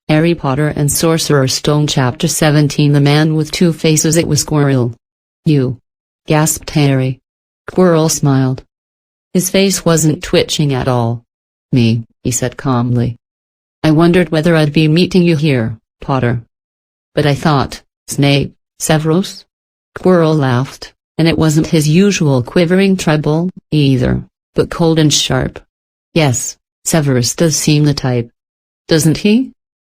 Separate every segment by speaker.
Speaker 1: Harry Potter and Sorcerer Stone Chapter 17 The Man with Two Faces. It was Quirrell. You! Gasped Harry. Quirrell smiled. His face wasn't twitching at all. Me, he said calmly. I wondered whether I'd be meeting you here, Potter. But I thought, Snape, Severus? Quirrell laughed, and it wasn't his usual quivering treble, either, but cold and sharp. Yes, Severus does seem the type. Doesn't he?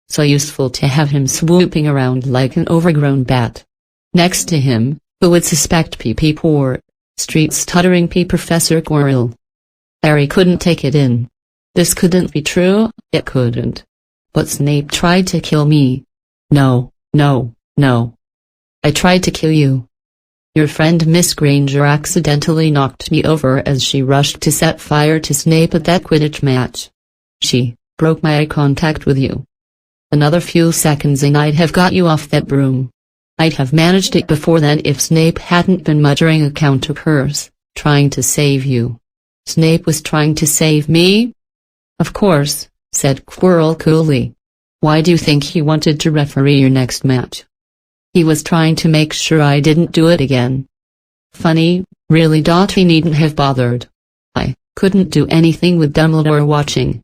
Speaker 1: So useful to have him swooping around like an overgrown bat. Next to him, who would suspect P.P. Poor, street-stuttering P. Professor Quirrell. Harry couldn't take it in. This couldn't be true, it couldn't. But Snape tried to kill me. No, no, no. I tried to kill you. Your friend Miss Granger accidentally knocked me over as she rushed to set fire to Snape at that Quidditch match. She broke my eye contact with you. Another few seconds and I'd have got you off that broom. I'd have managed it before then if Snape hadn't been muttering a counter curse, trying to save you. Snape was trying to save me? Of course, said Quirrell coolly. Why do you think he wanted to referee your next match? He was trying to make sure I didn't do it again. Funny, really. He needn't have bothered. I couldn't do anything with Dumbledore watching.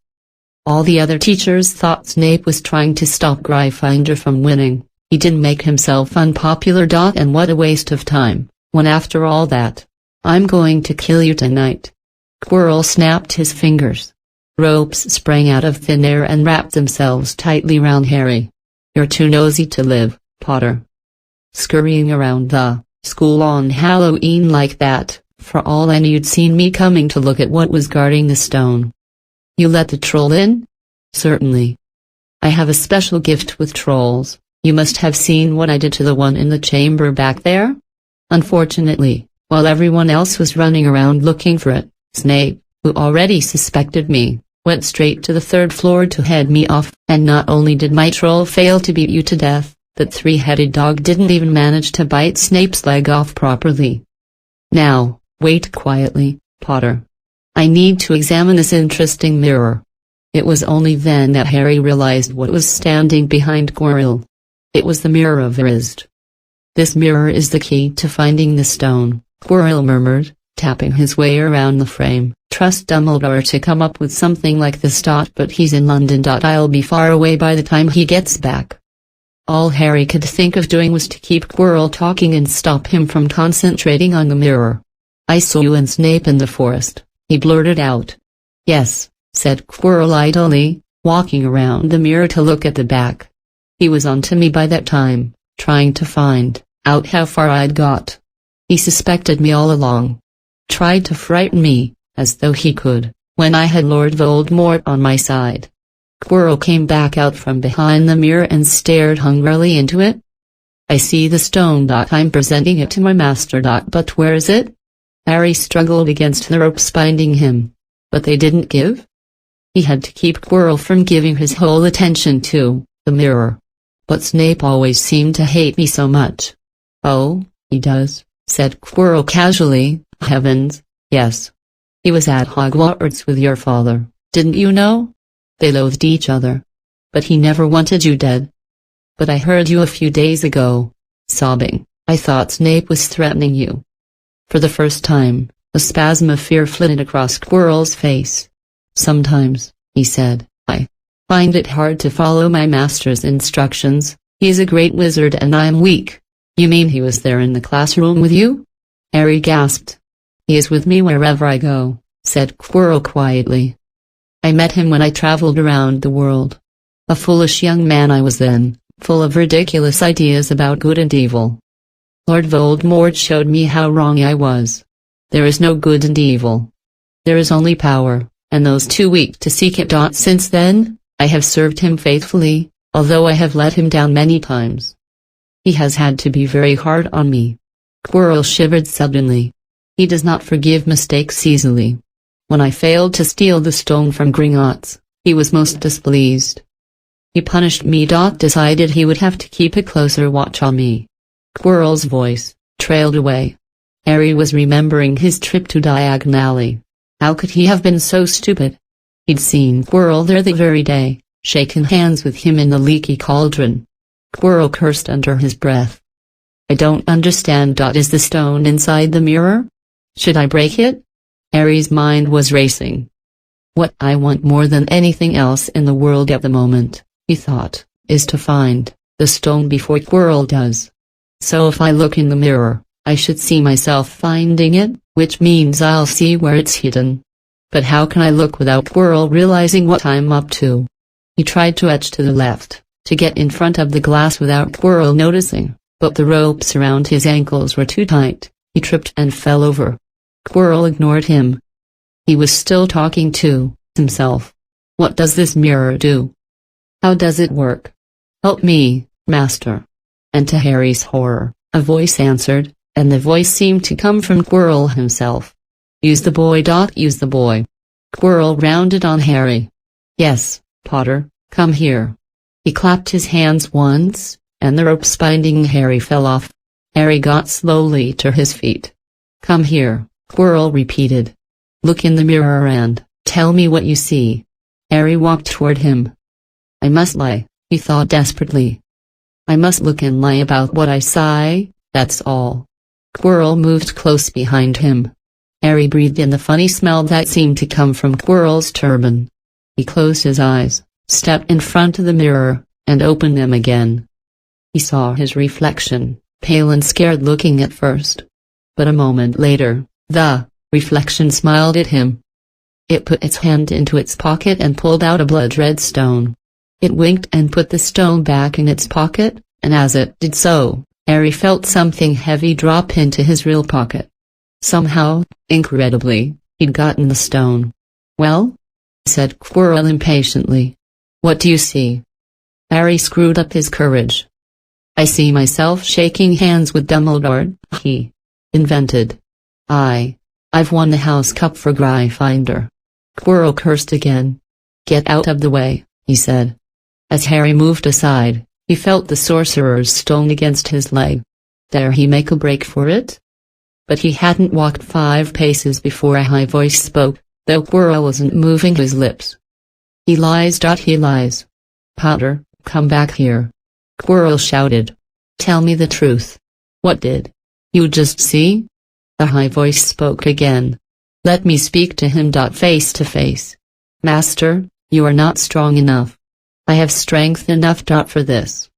Speaker 1: All the other teachers thought Snape was trying to stop Gryffindor from winning. He didn't make himself unpopular. And what a waste of time, when after all that, I'm going to kill you tonight. Quirrell snapped his fingers. Ropes sprang out of thin air and wrapped themselves tightly round Harry. You're too nosy to live, Potter. Scurrying around the school on Halloween like that, for all I knew you'd seen me coming to look at what was guarding the stone. You let the troll in? Certainly. I have a special gift with trolls. You must have seen what I did to the one in the chamber back there? Unfortunately, while everyone else was running around looking for it, Snape, who already suspected me, went straight to the third floor to head me off. And not only did my troll fail to beat you to death, that three-headed dog didn't even manage to bite Snape's leg off properly. Now, wait quietly, Potter. I need to examine this interesting mirror. It was only then that Harry realized what was standing behind Quirrell. It was the mirror of Erised. This mirror is the key to finding the stone, Quirrell murmured, tapping his way around the frame. Trust Dumbledore to come up with something like this. But he's in London. I'll be far away by the time he gets back. All Harry could think of doing was to keep Quirrell talking and stop him from concentrating on the mirror. I saw you and Snape in the forest, he blurted out. Yes, said Quirrell idly, walking around the mirror to look at the back. He was on to me by that time, trying to find out how far I'd got. He suspected me all along. Tried to frighten me, as though he could, when I had Lord Voldemort on my side. Quirrell came back out from behind the mirror and stared hungrily into it. I see the stone. I'm presenting it to my master. But where is it? Harry struggled against the ropes binding him. But they didn't give? He had to keep Quirrell from giving his whole attention to the mirror. But Snape always seemed to hate me so much. Oh, he does, said Quirrell casually. Heavens, yes. He was at Hogwarts with your father, didn't you know? They loathed each other. But he never wanted you dead. But I heard you a few days ago, sobbing. I thought Snape was threatening you. For the first time, a spasm of fear flitted across Quirrell's face. Sometimes, he said, I find it hard to follow my master's instructions. He's a great wizard and I'm weak. You mean he was there in the classroom with you? Harry gasped. He is with me wherever I go, said Quirrell quietly. I met him when I traveled around the world. A foolish young man I was then, full of ridiculous ideas about good and evil. Lord Voldemort showed me how wrong I was. There is no good and evil. There is only power, and those too weak to seek it. Since then, I have served him faithfully, although I have let him down many times. He has had to be very hard on me. Quirrell shivered suddenly. He does not forgive mistakes easily. When I failed to steal the stone from Gringotts, he was most displeased. He punished me. Decided he would have to keep a closer watch on me. Quirrell's voice trailed away. Harry was remembering his trip to Diagon Alley. How could he have been so stupid? He'd seen Quirrell there the very day, shaken hands with him in the leaky cauldron. Quirrell cursed under his breath. I don't understand. Is the stone inside the mirror? Should I break it? Harry's mind was racing. What I want more than anything else in the world at the moment, he thought, is to find the stone before Quirrell does. So if I look in the mirror, I should see myself finding it, which means I'll see where it's hidden. But how can I look without Quirrell realizing what I'm up to? He tried to edge to the left, to get in front of the glass without Quirrell noticing, but the ropes around his ankles were too tight. He tripped and fell over. Quirrell ignored him. He was still talking to himself. What does this mirror do? How does it work? Help me, master. And to Harry's horror, a voice answered, and the voice seemed to come from Quirrell himself. Use the boy. Use the boy. Quirrell rounded on Harry. Yes, Potter, come here. He clapped his hands once, and the ropes binding Harry fell off. Harry got slowly to his feet. Come here, Quirrell repeated. Look in the mirror and tell me what you see. Harry walked toward him. I must lie, he thought desperately. I must look and lie about what I saw, that's all. Quirrell moved close behind him. Harry breathed in the funny smell that seemed to come from Quirrell's turban. He closed his eyes, stepped in front of the mirror, and opened them again. He saw his reflection, pale and scared looking at first. But a moment later, the reflection smiled at him. It put its hand into its pocket and pulled out a blood-red stone. It winked and put the stone back in its pocket, and as it did so, Harry felt something heavy drop into his real pocket. Somehow, incredibly, he'd gotten the stone. Well? Said Quirrell impatiently. What do you see? Harry screwed up his courage. I see myself shaking hands with Dumbledore, he invented. I've won the House Cup for Gryffindor. Quirrell cursed again. Get out of the way, he said. As Harry moved aside, he felt the Sorcerer's Stone against his leg. Dare he make a break for it? But he hadn't walked 5 paces before a high voice spoke, though Quirrell wasn't moving his lips. He lies. He lies. Potter, come back here. Quirrell shouted. Tell me the truth. What did you just see? The high voice spoke again. Let me speak to him. Face to face. Master, you are not strong enough. I have strength enough. For this.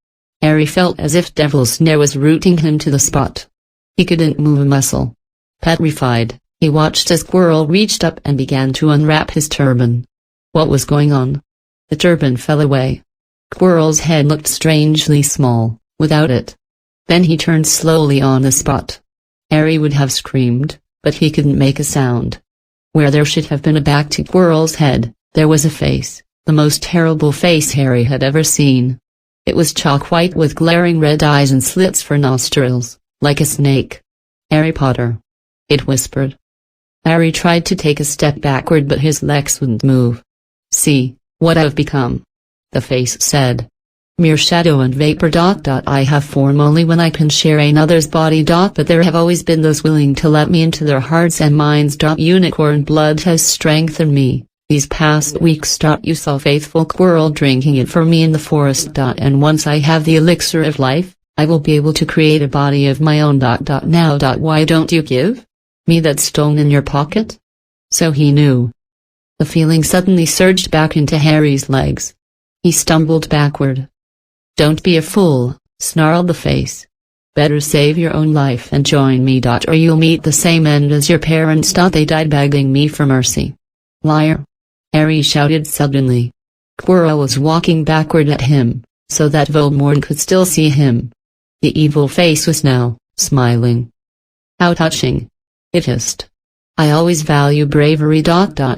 Speaker 1: Harry felt as if Devil's Snare was rooting him to the spot. He couldn't move a muscle. Petrified, he watched as Quirrell reached up and began to unwrap his turban. What was going on? The turban fell away. Quirrell's head looked strangely small, without it. Then he turned slowly on the spot. Harry would have screamed, but he couldn't make a sound. Where there should have been a back to Quirrell's head, there was a face, the most terrible face Harry had ever seen. It was chalk white with glaring red eyes and slits for nostrils, like a snake. Harry Potter. It whispered. Harry tried to take a step backward but his legs wouldn't move. See, what I've become. The face said. Mere shadow and vapor. I have form only when I can share another's body. But there have always been those willing to let me into their hearts and minds. Unicorn blood has strengthened me. These past weeks. You saw faithful Quirrell drinking it for me in the forest. And once I have the elixir of life, I will be able to create a body of my own. Now. Why don't you give me that stone in your pocket? So he knew. The feeling suddenly surged back into Harry's legs. He stumbled backward. Don't be a fool, snarled the face. Better save your own life and join me. Or you'll meet the same end as your parents. They died begging me for mercy. Liar. Harry shouted suddenly. Quirrell was walking backward at him, so that Voldemort could still see him. The evil face was now smiling. How touching. It hissed. I always value bravery.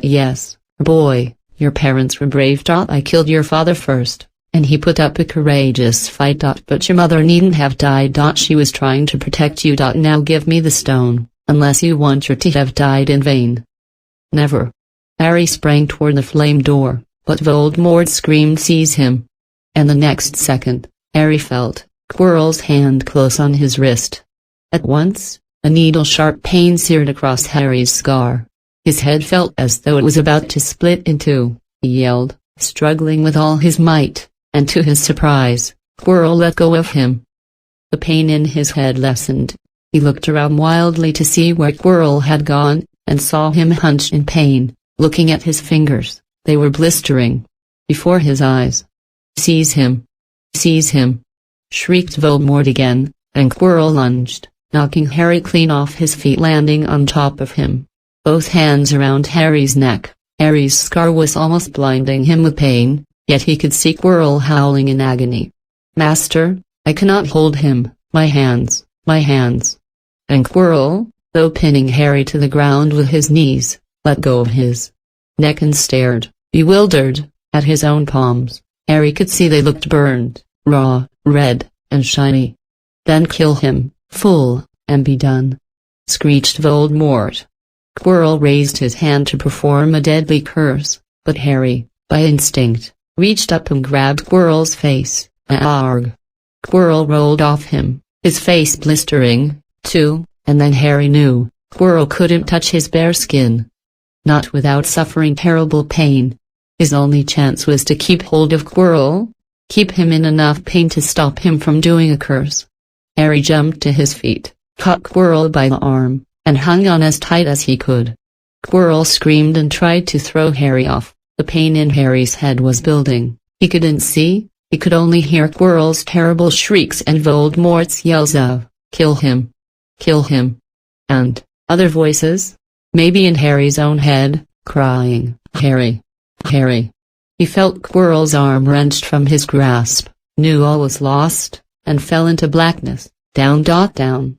Speaker 1: Yes, boy, your parents were brave. I killed your father first, and he put up a courageous fight. But your mother needn't have died. She was trying to protect you. Now give me the stone, unless you want her to have died in vain. Never. Harry sprang toward the flame door, but Voldemort screamed seize him. And the next second, Harry felt Quirrell's hand close on his wrist. At once, a needle-sharp pain seared across Harry's scar. His head felt as though it was about to split in two. He yelled, struggling with all his might, and to his surprise, Quirrell let go of him. The pain in his head lessened. He looked around wildly to see where Quirrell had gone, and saw him hunched in pain, looking at his fingers. They were blistering before his eyes. "Seize him! Seize him!" shrieked Voldemort again, and Quirrell lunged, knocking Harry clean off his feet, landing on top of him. Both hands around Harry's neck. Harry's scar was almost blinding him with pain, yet he could see Quirrell howling in agony. "Master, I cannot hold him, my hands, my hands." And Quirrell, though pinning Harry to the ground with his knees, let go of his neck and stared, bewildered, at his own palms. Harry could see they looked burned, raw, red, and shiny. "Then kill him, fool, and be done," screeched Voldemort. Quirrell raised his hand to perform a deadly curse, but Harry, by instinct, reached up and grabbed Quirrell's face. Arg! Quirrell rolled off him, his face blistering, too, and then Harry knew, Quirrell couldn't touch his bare skin. Not without suffering terrible pain. His only chance was to keep hold of Quirrell, keep him in enough pain to stop him from doing a curse. Harry jumped to his feet, caught Quirrell by the arm, and hung on as tight as he could. Quirrell screamed and tried to throw Harry off. The pain in Harry's head was building. He couldn't see, he could only hear Quirrell's terrible shrieks and Voldemort's yells of, "Kill him! Kill him!" and other voices, maybe in Harry's own head, crying, "Harry! Harry!" He felt Quirrell's arm wrenched from his grasp, knew all was lost, and fell into blackness, down, down.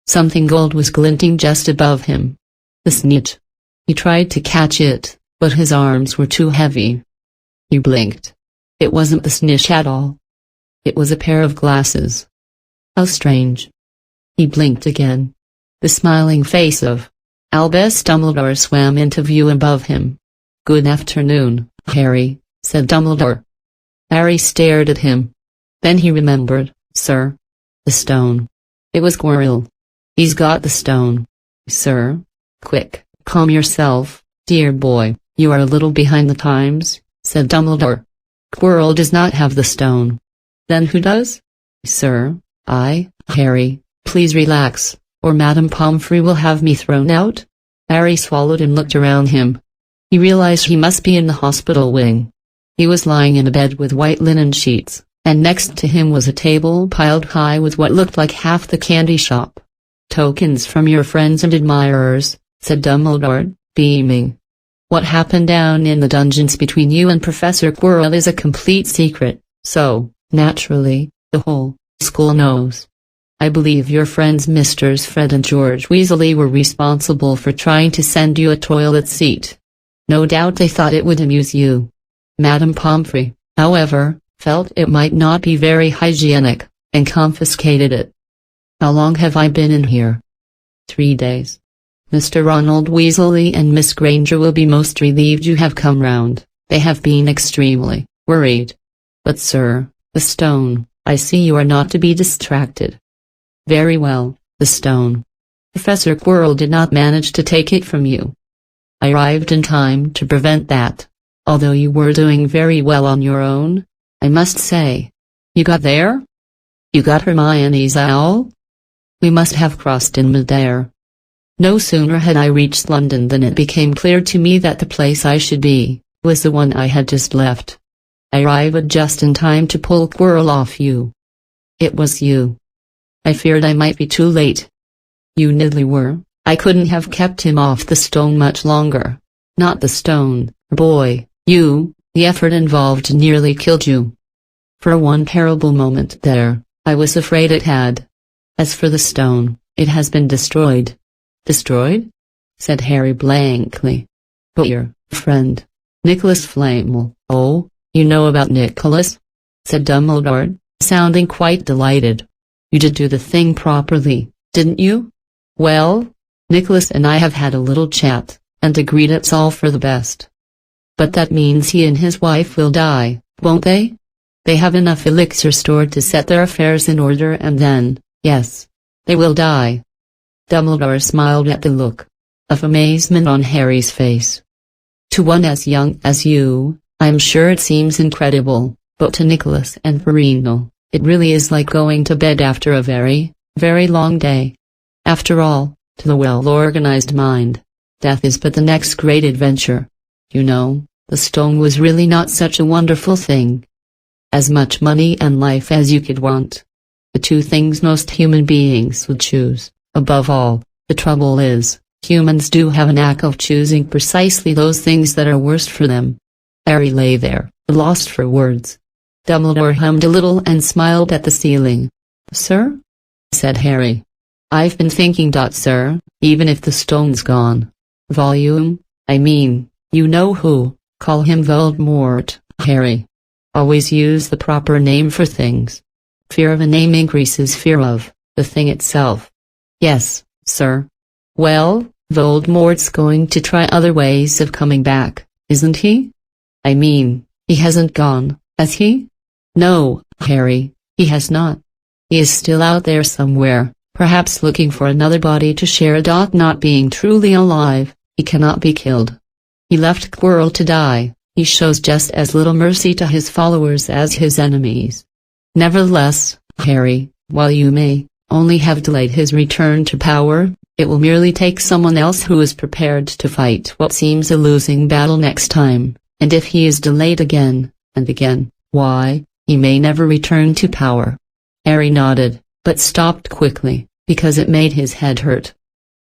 Speaker 1: Something gold was glinting just above him. The snitch. He tried to catch it, but his arms were too heavy. He blinked. It wasn't the snitch at all. It was a pair of glasses. How strange. He blinked again. The smiling face of Albus Dumbledore swam into view above him. "Good afternoon, Harry," said Dumbledore. Harry stared at him. Then he remembered, "Sir. The stone. It was Quirrell. He's got the stone. Sir. Quick, calm yourself, dear boy, you are a little behind the times," said Dumbledore. "Quirrell does not have the stone." "Then who does?" "Sir, I, Harry, please relax, or Madame Pomfrey will have me thrown out." Harry swallowed and looked around him. He realized he must be in the hospital wing. He was lying in a bed with white linen sheets, and next to him was a table piled high with what looked like half the candy shop. "Tokens from your friends and admirers," said Dumbledore, beaming. "What happened down in the dungeons between you and Professor Quirrell is a complete secret, so, naturally, the whole school knows. I believe your friends Misters Fred and George Weasley were responsible for trying to send you a toilet seat. No doubt they thought it would amuse you. Madame Pomfrey, however, felt it might not be very hygienic, and confiscated it. How long have I been in here?" 3 days. Mr. Ronald Weasley and Miss Granger will be most relieved you have come round. They have been extremely worried. But sir, the stone, I see you are not to be distracted. Very well, the stone. Professor Quirrell did not manage to take it from you. I arrived in time to prevent that. Although you were doing very well on your own, I must say. You got there? You got Hermione's owl? We must have crossed in midair. No sooner had I reached London than it became clear to me that the place I should be was the one I had just left. I arrived just in time to pull Quirrell off you. It was you. I feared I might be too late. You nearly were. I couldn't have kept him off the stone much longer. Not the stone, boy, you, the effort involved nearly killed you. For one terrible moment there, I was afraid it had. As for the stone, it has been destroyed. Destroyed? Said Harry blankly. But your friend, Nicholas Flamel. Oh, you know about Nicholas? Said Dumbledore, sounding quite delighted. You did do the thing properly, didn't you? Well, Nicholas and I have had a little chat, and agreed it's all for the best. But that means he and his wife will die, won't they? They have enough elixir stored to set their affairs in order and then, yes, they will die. Dumbledore smiled at the look of amazement on Harry's face. To one as young as you, I'm sure it seems incredible, but to Nicholas and Perennial, it really is like going to bed after a very, very long day. After all, to the well-organized mind, death is but the next great adventure. You know, the stone was really not such a wonderful thing. As much money and life as you could want. The two things most human beings would choose, above all. The trouble is, humans do have a knack of choosing precisely those things that are worst for them. Harry lay there, lost for words. Dumbledore hummed a little and smiled at the ceiling. "Sir?" said Harry. "I've been thinking, sir, even if the stone's gone. Volume, I mean, you know who, call him Voldemort, Harry. Always use the proper name for things. Fear of a name increases fear of the thing itself." "Yes, sir." "Well, Voldemort's going to try other ways of coming back, isn't he? I mean, he hasn't gone, has he?" "No, Harry, he has not. He is still out there somewhere, perhaps looking for another body to share. Not being truly alive, he cannot be killed. He left Quirrell to die. He shows just as little mercy to his followers as his enemies. Nevertheless, Harry, while you may only have delayed his return to power, it will merely take someone else who is prepared to fight what seems a losing battle next time, and if he is delayed again, and again, why, he may never return to power." Harry nodded, but stopped quickly, because it made his head hurt.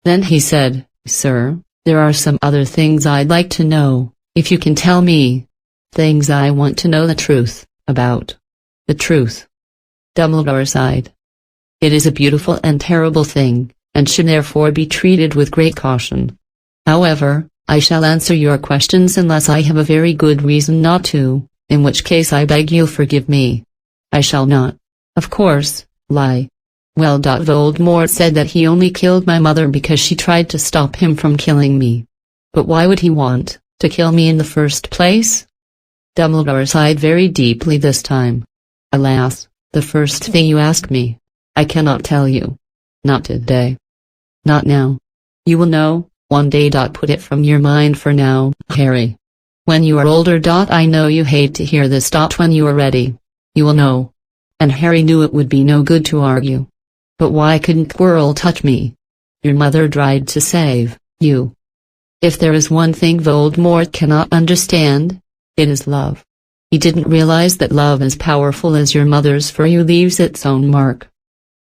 Speaker 1: Then he said, "Sir, there are some other things I'd like to know, if you can tell me. Things I want to know the truth about." "The truth?" Dumbledore sighed. "It is a beautiful and terrible thing, and should therefore be treated with great caution. However, I shall answer your questions unless I have a very good reason not to, in which case I beg you'll forgive me. I shall not, of course, lie." "Well, Voldemort said that he only killed my mother because she tried to stop him from killing me. But why would he want to kill me in the first place?" Dumbledore sighed very deeply this time. "Alas, the first thing you ask me, I cannot tell you. Not today. Not now. You will know, one day. Put it from your mind for now, Harry. When you are older. I know you hate to hear this. When you are ready, you will know." And Harry knew it would be no good to argue. "But why couldn't Quirrell touch me? Your mother tried to save you. If there is one thing Voldemort cannot understand, it is love. He didn't realize that love as powerful as your mother's for you leaves its own mark.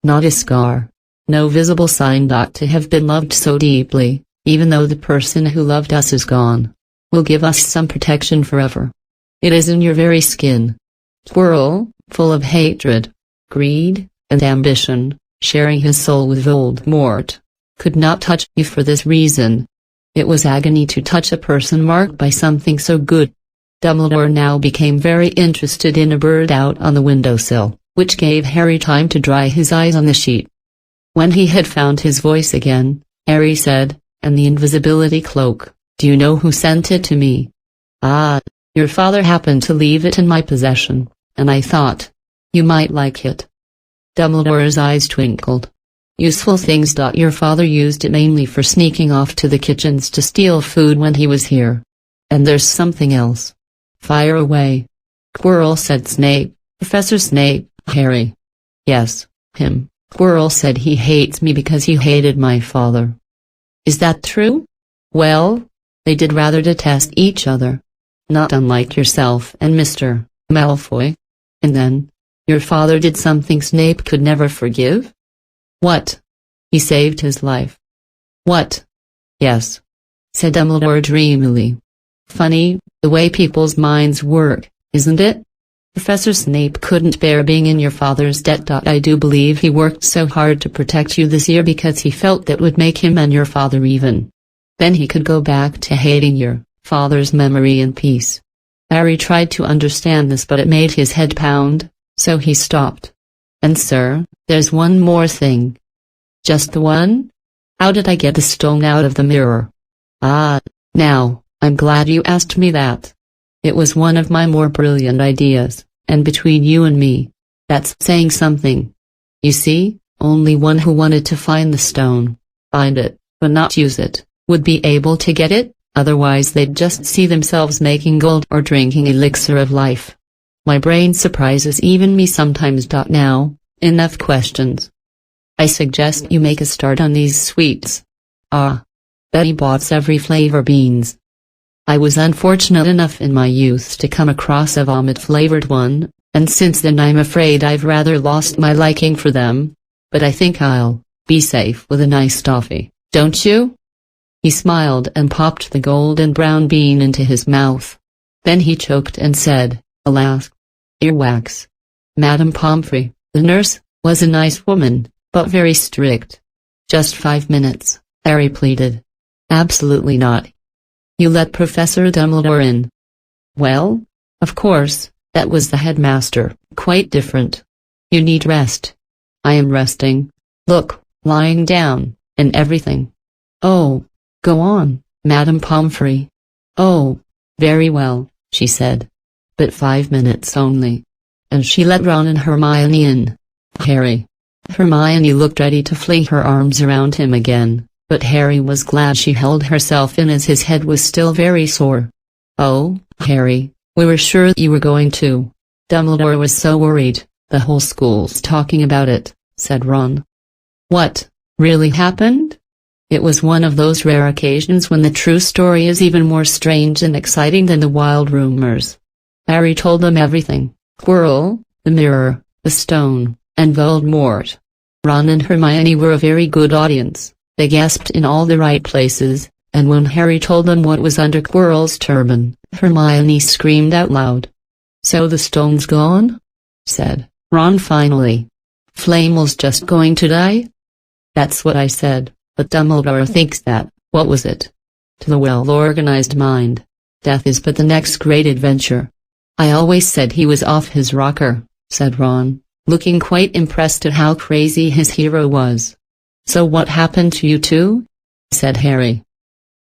Speaker 1: Not a scar. No visible sign. To have been loved so deeply, even though the person who loved us is gone, will give us some protection forever. It is in your very skin. Quirrell, full of hatred, greed, and ambition, sharing his soul with Voldemort, could not touch you for this reason. It was agony to touch a person marked by something so good." Dumbledore now became very interested in a bird out on the windowsill, which gave Harry time to dry his eyes on the sheet. When he had found his voice again, Harry said, "And the invisibility cloak, do you know who sent it to me?" "Ah, your father happened to leave it in my possession, and I thought you might like it." Dumbledore's eyes twinkled. "Useful things. Your father used it mainly for sneaking off to the kitchens to steal food when he was here. And there's something else." "Fire away." "Quirrell said Snape, Professor Snape, Harry." "Yes, him. Quirrell said he hates me because he hated my father." "Is that true?" "Well, they did rather detest each other. Not unlike yourself and Mr. Malfoy. And then, your father did something Snape could never forgive." "What?" "He saved his life." "What?" "Yes," said Dumbledore dreamily. "Funny, the way people's minds work, isn't it? Professor Snape couldn't bear being in your father's debt. I do believe he worked so hard to protect you this year because he felt that would make him and your father even. Then he could go back to hating your father's memory in peace." Harry tried to understand this, but it made his head pound, so he stopped. "And sir, there's one more thing." "Just the one? How did I get the stone out of the mirror?" "Ah, now, I'm glad you asked me that. It was one of my more brilliant ideas, and between you and me, that's saying something. You see, only one who wanted to find the stone, find it, but not use it, would be able to get it, Otherwise they'd just see themselves making gold or drinking elixir of life. My brain surprises even me sometimes. Now, enough questions. I suggest you make a start on these sweets. Betty bought every flavor beans. I was unfortunate enough in my youth to come across a vomit-flavored one, and since then I'm afraid I've rather lost my liking for them. But I think I'll be safe with a nice toffee, don't you? He smiled and popped the golden brown bean into his mouth. Then he choked and said, alas, earwax. Madame Pomfrey, the nurse, was a nice woman, but very strict. Just 5 minutes, Harry pleaded. Absolutely not. You let Professor Dumbledore in. Well, of course, that was the headmaster, quite different. You need rest. I am resting. Look, lying down, and everything. Oh, go on, Madame Pomfrey. Oh, very well, she said. But 5 minutes only. And she let Ron and Hermione in. Harry. Hermione looked ready to fling her arms around him again, but Harry was glad she held herself in as his head was still very sore. Oh, Harry, we were sure you were going to. Dumbledore was so worried, the whole school's talking about it, said Ron. What, really happened? It was one of those rare occasions when the true story is even more strange and exciting than the wild rumors. Harry told them everything: Quirrell, the mirror, the stone, and Voldemort. Ron and Hermione were a very good audience. They gasped in all the right places, and when Harry told them what was under Quirrell's turban, Hermione screamed out loud. So the stone's gone? Said Ron finally. Flamel's just going to die? That's what I said, but Dumbledore thinks that, what was it? To the well-organized mind, death is but the next great adventure. I always said he was off his rocker, said Ron, looking quite impressed at how crazy his hero was. So what happened to you two? Said Harry.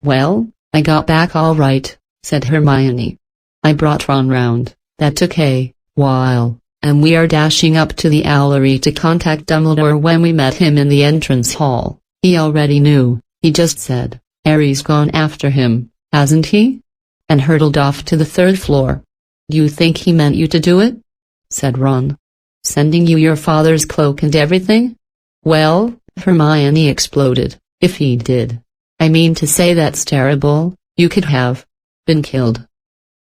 Speaker 1: Well, I got back all right, said Hermione. I brought Ron round. That took a while, and we are dashing up to the Owlery to contact Dumbledore. When we met him in the entrance hall, he already knew. He just said, Harry's gone after him, hasn't he? And hurtled off to the 3rd floor. Do you think he meant you to do it? Said Ron. Sending you your father's cloak and everything? Well, Hermione exploded, if he did. I mean to say that's terrible. You could have been killed.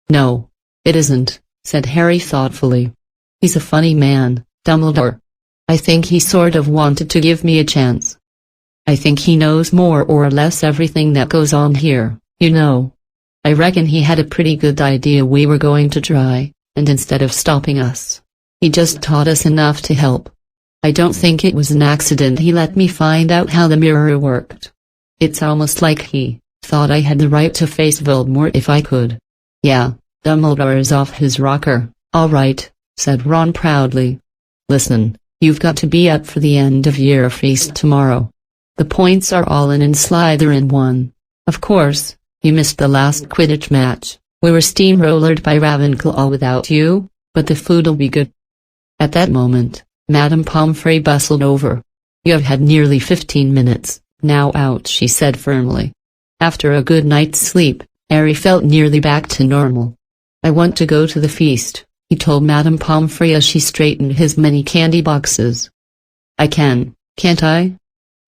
Speaker 1: No, it isn't, said Harry thoughtfully. He's a funny man, Dumbledore. I think he sort of wanted to give me a chance. I think he knows more or less everything that goes on here, you know. I reckon he had a pretty good idea we were going to try, and instead of stopping us, he just taught us enough to help. I don't think it was an accident he let me find out how the mirror worked. It's almost like he thought I had the right to face Voldemort if I could. Yeah, Dumbledore is off his rocker, all right, said Ron proudly. Listen, you've got to be up for the end-of-year feast tomorrow. The points are all in and Slytherin won. Of course, you missed the last Quidditch match. We were steamrollered by Ravenclaw without you, but the food'll be good. At that moment, Madame Pomfrey bustled over. You've had nearly 15 minutes, now out, she said firmly. After a good night's sleep, Harry felt nearly back to normal. I want to go to the feast, he told Madame Pomfrey as she straightened his many candy boxes. I can, can't I?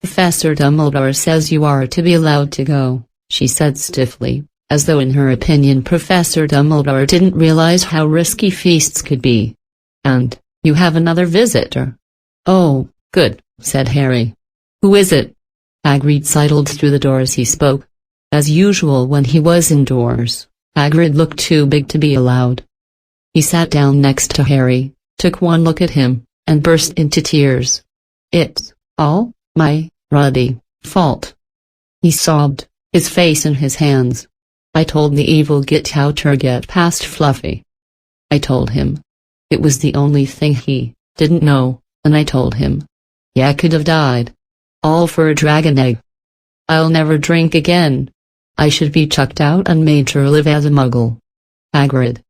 Speaker 1: Professor Dumbledore says you are to be allowed to go, she said stiffly, as though in her opinion Professor Dumbledore didn't realize how risky feasts could be. And you have another visitor. Oh, good, said Harry. Who is it? Hagrid sidled through the door as he spoke. As usual when he was indoors, Hagrid looked too big to be allowed. He sat down next to Harry, took one look at him, and burst into tears. It's all my ruddy fault. He sobbed, his face in his hands. I told the evil git how to get past Fluffy. I told him. It was the only thing he didn't know, and I told him. Yeah, I could have died. All for a dragon egg. I'll never drink again. I should be chucked out and made to live as a muggle. Hagrid,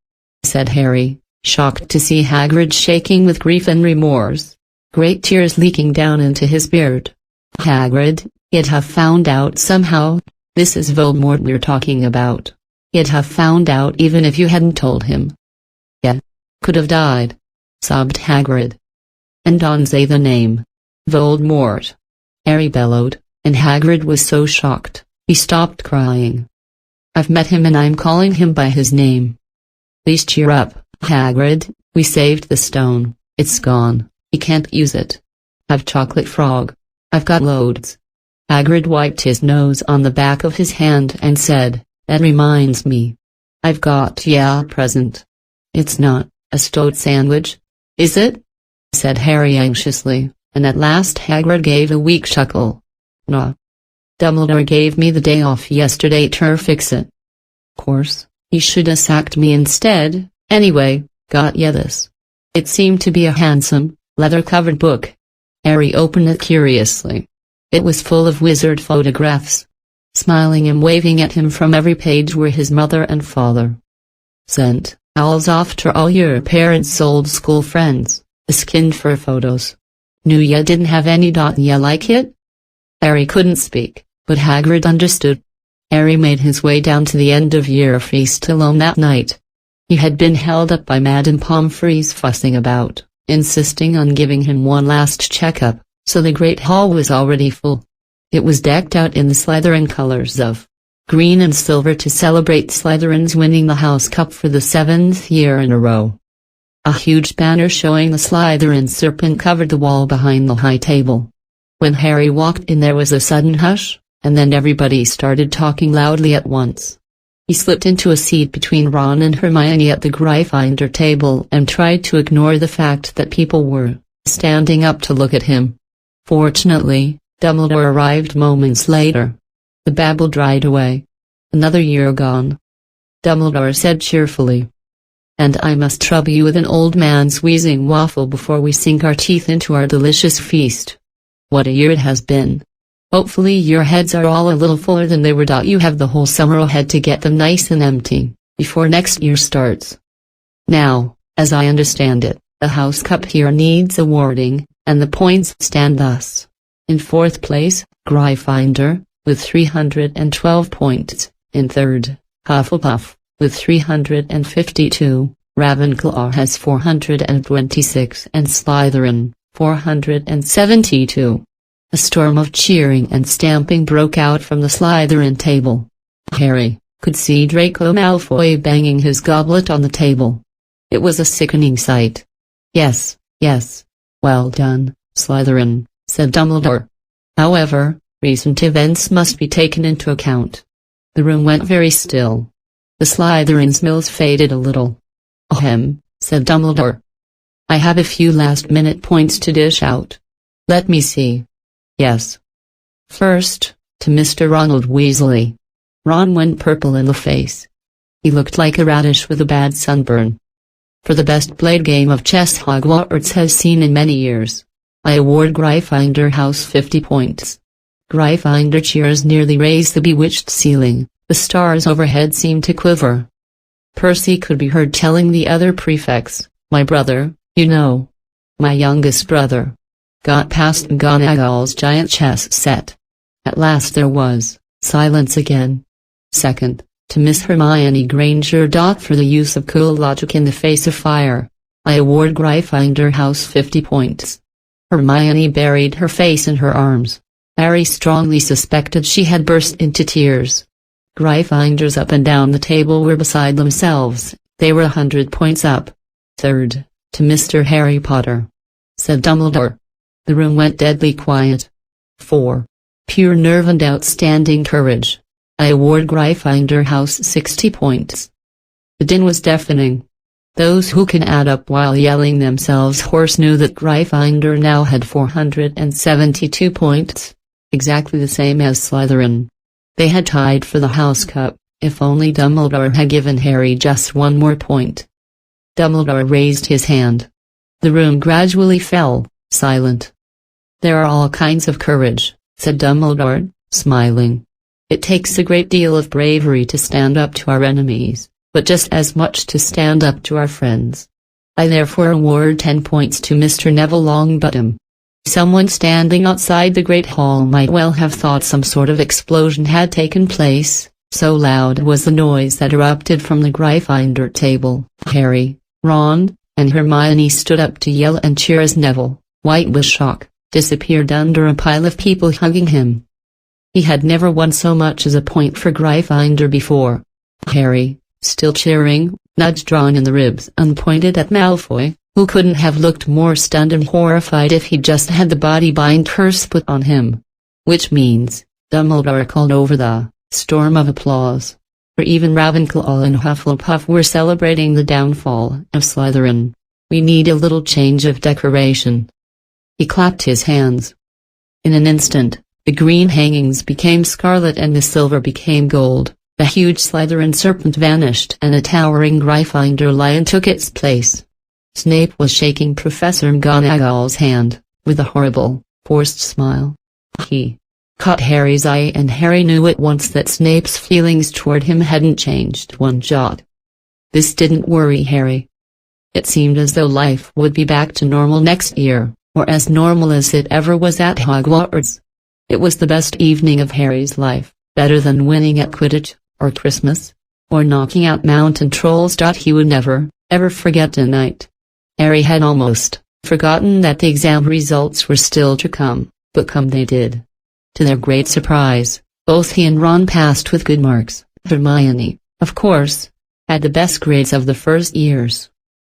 Speaker 1: said Harry, shocked to see Hagrid shaking with grief and remorse, great tears leaking down into his beard. Hagrid, you'd have found out somehow. This is Voldemort we're talking about. He'd have found out even if you hadn't told him. Yeah. Could have died," sobbed Hagrid. "And don't say the name. Voldemort," Harry bellowed, and Hagrid was so shocked, he stopped crying. "I've met him and I'm calling him by his name." "Please cheer up, Hagrid, we saved the stone, it's gone, he can't use it. Have chocolate frog. I've got loads." Hagrid wiped his nose on the back of his hand and said, "That reminds me. I've got a present." "It's not a stone sandwich, is it?" said Harry anxiously, and at last Hagrid gave a weak chuckle. "No. Dumbledore gave me the day off yesterday to fix it. Course, he should have sacked me instead, anyway, got ya this." It seemed to be a handsome, leather-covered book. Harry opened it curiously. It was full of wizard photographs. Smiling and waving at him from every page were his mother and father. "Sent owls off to all your parents' old school friends, the skinned fur photos. Knew ya didn't have any. Ya like it?" Harry couldn't speak, but Hagrid understood. Harry made his way down to the end-of-year feast alone that night. He had been held up by Madame Pomfrey's fussing about, insisting on giving him one last checkup, so the Great Hall was already full. It was decked out in the Slytherin colors of green and silver to celebrate Slytherin's winning the House Cup for the 7th year in a row. A huge banner showing the Slytherin serpent covered the wall behind the high table. When Harry walked in there was a sudden hush, and then everybody started talking loudly at once. He slipped into a seat between Ron and Hermione at the Gryffindor table and tried to ignore the fact that people were standing up to look at him. Fortunately, Dumbledore arrived moments later. The babble dried away. "Another year gone," Dumbledore said cheerfully. "And I must trouble you with an old man's wheezing waffle before we sink our teeth into our delicious feast. What a year it has been. Hopefully your heads are all a little fuller than they were. You have the whole summer ahead to get them nice and empty, before next year starts. Now, as I understand it, the House Cup here needs awarding, and the points stand thus. In 4th place, Gryffindor, with 312 points. In 3rd, Hufflepuff, with 352, Ravenclaw has 426 and Slytherin, 472. A storm of cheering and stamping broke out from the Slytherin table. Harry could see Draco Malfoy banging his goblet on the table. It was a sickening sight. Yes, well done, Slytherin," said Dumbledore. "However, recent events must be taken into account." The room went very still. The Slytherin smiles faded a little. "Ahem," said Dumbledore. "I have a few last-minute points to dish out. Let me see. Yes. First, to Mr. Ronald Weasley." Ron went purple in the face. He looked like a radish with a bad sunburn. "For the best played game of chess Hogwarts has seen in many years. I award Gryffindor House 50 points." Gryffindor cheers nearly raised the bewitched ceiling. The stars overhead seemed to quiver. Percy could be heard telling the other prefects, "My brother, you know. My youngest brother. Got past McGonagall's giant chess set." At last there was silence again. Second, to Miss Hermione Granger. For the use of cool logic in the face of fire. I award Gryffindor House 50 points. Hermione buried her face in her arms. Harry strongly suspected she had burst into tears. Gryffindors up and down the table were beside themselves. They were 100 points up. Third, to Mr. Harry Potter, said Dumbledore. The room went deadly quiet. 4. Pure nerve and outstanding courage. I award Gryffindor House 60 points. The din was deafening. Those who can add up while yelling themselves hoarse knew that Gryffindor now had 472 points, exactly the same as Slytherin. They had tied for the House Cup, if only Dumbledore had given Harry just one more point. Dumbledore raised his hand. The room gradually fell, silent. There are all kinds of courage, said Dumbledore, smiling. It takes a great deal of bravery to stand up to our enemies, but just as much to stand up to our friends. I therefore award 10 points to Mr. Neville Longbottom. Someone standing outside the Great Hall might well have thought some sort of explosion had taken place, so loud was the noise that erupted from the Gryffindor table. Harry, Ron, and Hermione stood up to yell and cheer as Neville, white with shock, disappeared under a pile of people hugging him. He had never won so much as a point for Gryffindor before. Harry, still cheering, nudged Ron in the ribs and pointed at Malfoy, who couldn't have looked more stunned and horrified if he'd just had the body bind curse put on him. Which means, Dumbledore called over the storm of applause. For even Ravenclaw and Hufflepuff were celebrating the downfall of Slytherin. We need a little change of decoration. He clapped his hands. In an instant, the green hangings became scarlet and the silver became gold. The huge Slytherin serpent vanished and a towering Gryffindor lion took its place. Snape was shaking Professor McGonagall's hand, with a horrible, forced smile. He caught Harry's eye and Harry knew at once that Snape's feelings toward him hadn't changed one jot. This didn't worry Harry. It seemed as though life would be back to normal next year, or as normal as it ever was at Hogwarts. It was the best evening of Harry's life, better than winning at Quidditch, or Christmas, or knocking out mountain trolls. He would never, ever forget a night. Harry had almost forgotten that the exam results were still to come, but come they did. To their great surprise, both he and Ron passed with good marks. Hermione, of course, had the best grades of the first years.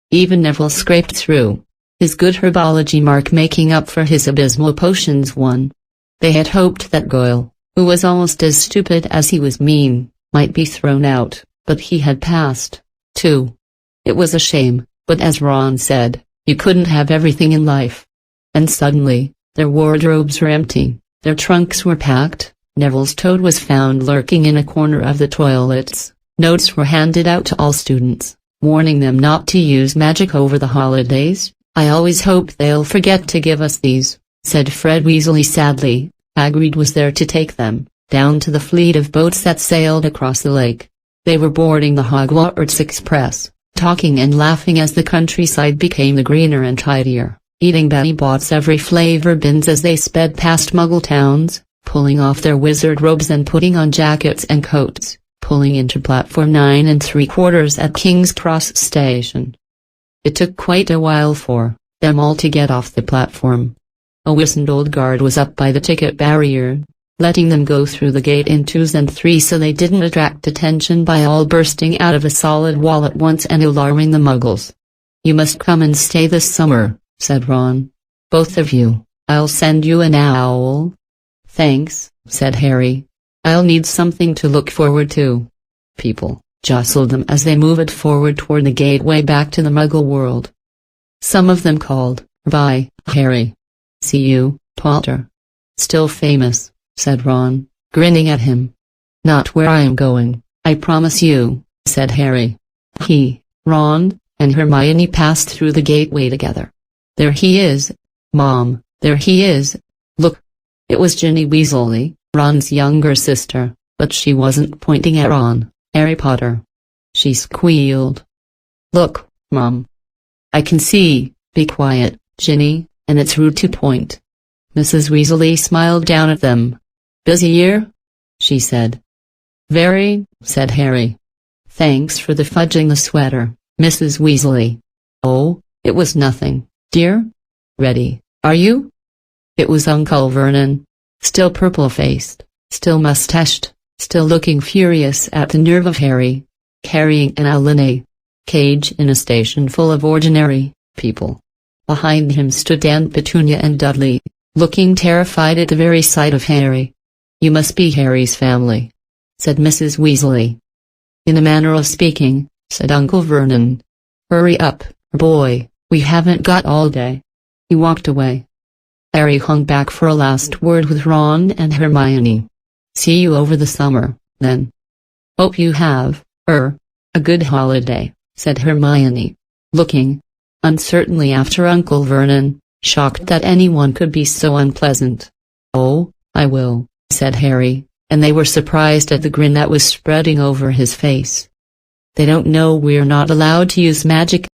Speaker 1: Even Neville scraped through, his good herbology mark making up for his abysmal potions one. They had hoped that Goyle, who was almost as stupid as he was mean, might be thrown out, but he had passed, too. It was a shame, but as Ron said, you couldn't have everything in life. And suddenly, their wardrobes were empty, their trunks were packed, Neville's toad was found lurking in a corner of the toilets, notes were handed out to all students, warning them not to use magic over the holidays. I always hope they'll forget to give us these, said Fred Weasley sadly. Hagrid was there to take them down to the fleet of boats that sailed across the lake. They were boarding the Hogwarts Express, talking and laughing as the countryside became the greener and tidier, eating Betty Bott's every flavor bins as they sped past Muggle towns, pulling off their wizard robes and putting on jackets and coats, pulling into platform 9 3/4 at King's Cross Station. It took quite a while for them all to get off the platform. A wizened old guard was up by the ticket barrier, letting them go through the gate in 2s and 3s so they didn't attract attention by all bursting out of a solid wall at once and alarming the Muggles. You must come and stay this summer, said Ron. Both of you. I'll send you an owl. Thanks, said Harry. I'll need something to look forward to. People jostled them as they moved forward toward the gateway back to the Muggle world. Some of them called, "Bye, Harry. See you, Potter." "Still famous," said Ron, grinning at him. "Not where I am going, I promise you," said Harry. He, Ron, and Hermione passed through the gateway together. "There he is, Mom, there he is. Look." It was Ginny Weasley, Ron's younger sister, but she wasn't pointing at Ron. "Harry Potter." She squealed. "Look, Mom. I can see." "Be quiet, Ginny, and it's rude to point." Mrs. Weasley smiled down at them. "Busy year?" she said. "Very," said Harry. "Thanks for the fudging the sweater, Mrs. Weasley." "Oh, it was nothing, dear. Ready, are you?" It was Uncle Vernon, still purple-faced, still mustached, still looking furious at the nerve of Harry, carrying an owl in a cage in a station full of ordinary people. Behind him stood Aunt Petunia and Dudley, looking terrified at the very sight of Harry. "You must be Harry's family," said Mrs. Weasley. "In a manner of speaking," said Uncle Vernon. "Hurry up, boy, we haven't got all day." He walked away. Harry hung back for a last word with Ron and Hermione. "See you over the summer, then." "Hope you have, a good holiday," said Hermione, looking uncertainly after Uncle Vernon, shocked that anyone could be so unpleasant. "Oh, I will," said Harry, and they were surprised at the grin that was spreading over his face. "They don't know we're not allowed to use magic,"